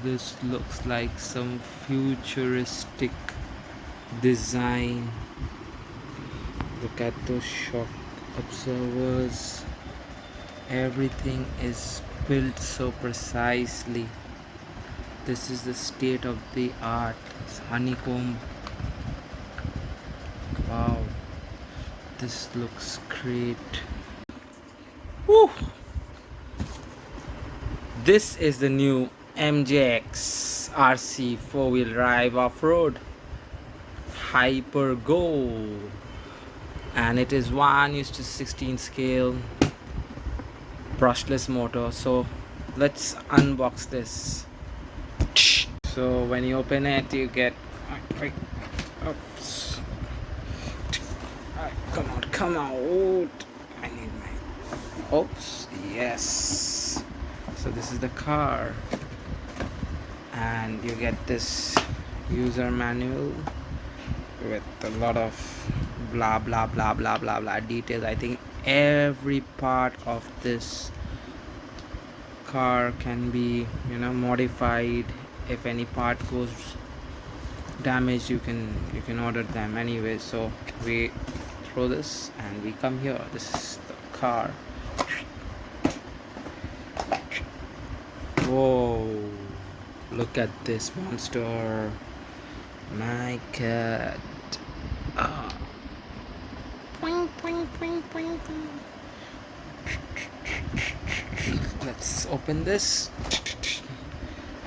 this looks like some futuristic design. Look at those shock observers. Everything is built so precisely. This is the state of the art. It's honeycomb. Wow, this looks great. Woo! This is the new MJX RC 4-wheel drive off-road Hyper Go, and it is 1:16 scale brushless motor. So let's unbox this. So when you open it, you get oops. Come out. I need my oops. Yes. So this is the car, and you get this user manual with a lot of blah blah blah blah blah blah details. I think every part of this car can be modified. If any part goes damaged, you can order them anyway. So we throw this and we come here. This is the car. Whoa, look at this monster. My god. Poing, poing, poing, poing, poing. Let's open this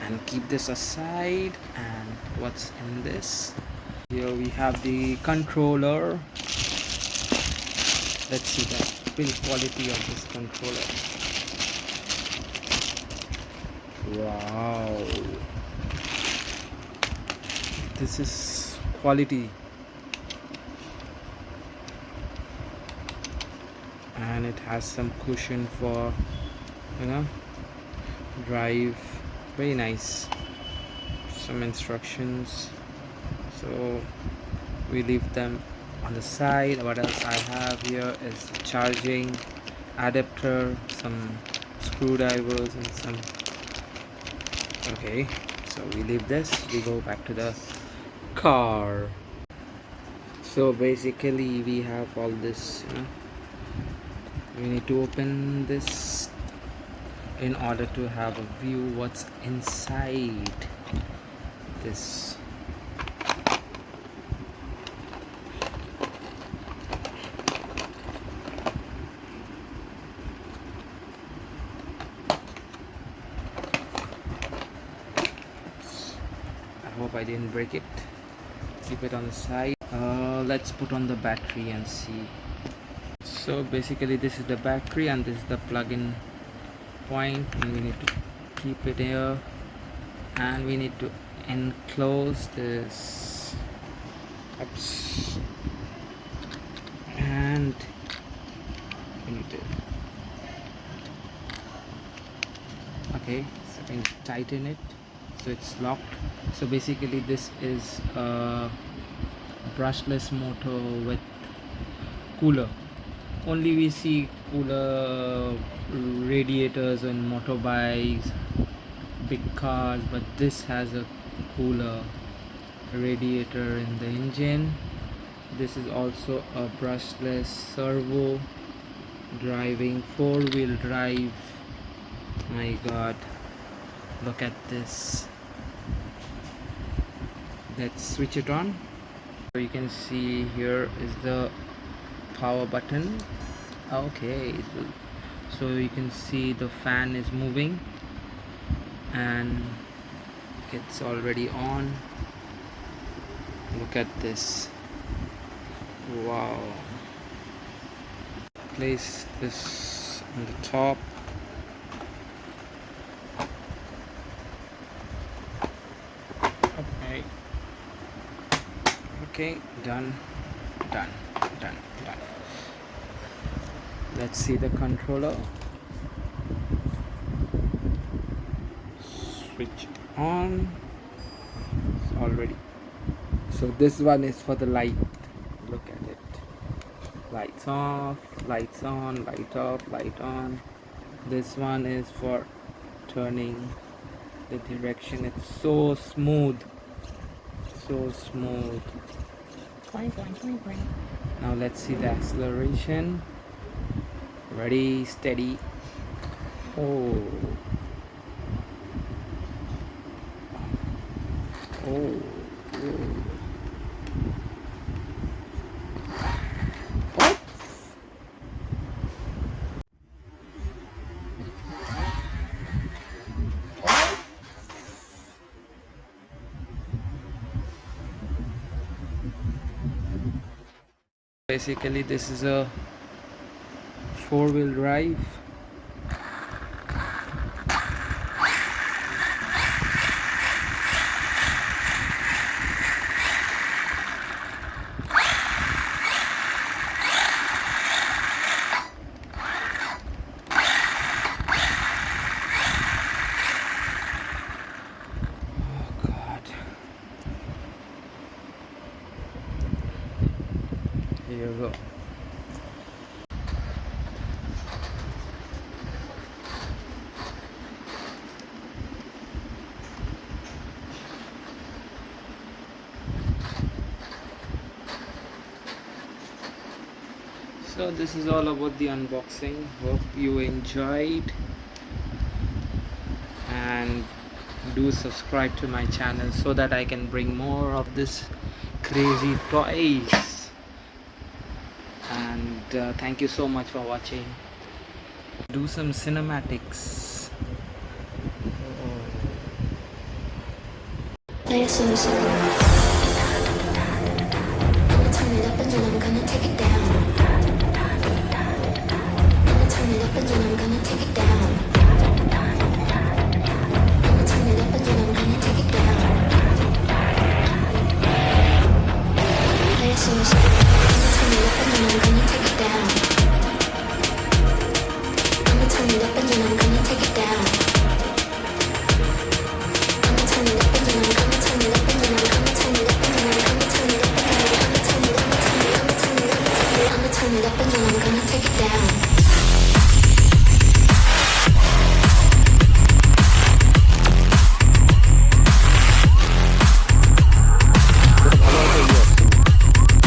and keep this aside. And what's in this? Here we have the controller. Let's see the build quality of this controller. Wow, this is quality. And it has some cushion for drive. Very nice. Some instructions, so we leave them on the side. What else I have here is the charging adapter, some screwdrivers, and some. Okay, so we leave this. We go back to the car. So basically we have all this, we need to open this in order to have a view what's inside this. I hope I didn't break it. Keep it on the side. Let's put on the battery and see. So basically this is the battery and this is the plug-in point, and we need to keep it here, and we need to enclose this. Oops. And we need to so we can tighten it so it's locked. So basically this is a brushless motor with cooler. Only we see cooler radiators in motorbikes, big cars, but this has a cooler radiator in the engine. This is also a brushless servo driving 4-wheel drive. My god, look at this. Let's switch it on. So you can see here is the power button. Okay, so you can see the fan is moving and it's already on. Look at this. Wow. Place this on the top. Okay, done. Let's see the controller. Switch on. It's already. So this one is for the light. Look at it. Lights off, lights on, light off, light on. This one is for turning the direction. It's so smooth, so smooth. Now let's see the acceleration. Ready, steady. Oh, oh, oh. Basically, this is a four-wheel drive. Oh God. Here you go. So this is all about the unboxing. Hope you enjoyed, and do subscribe to my channel so that I can bring more of this crazy toys. And thank you so much for watching. Do some cinematics. Play a song. I'ma turn it up and then I'm gonna take it down. I'ma turn it up and then I'm gonna take it down.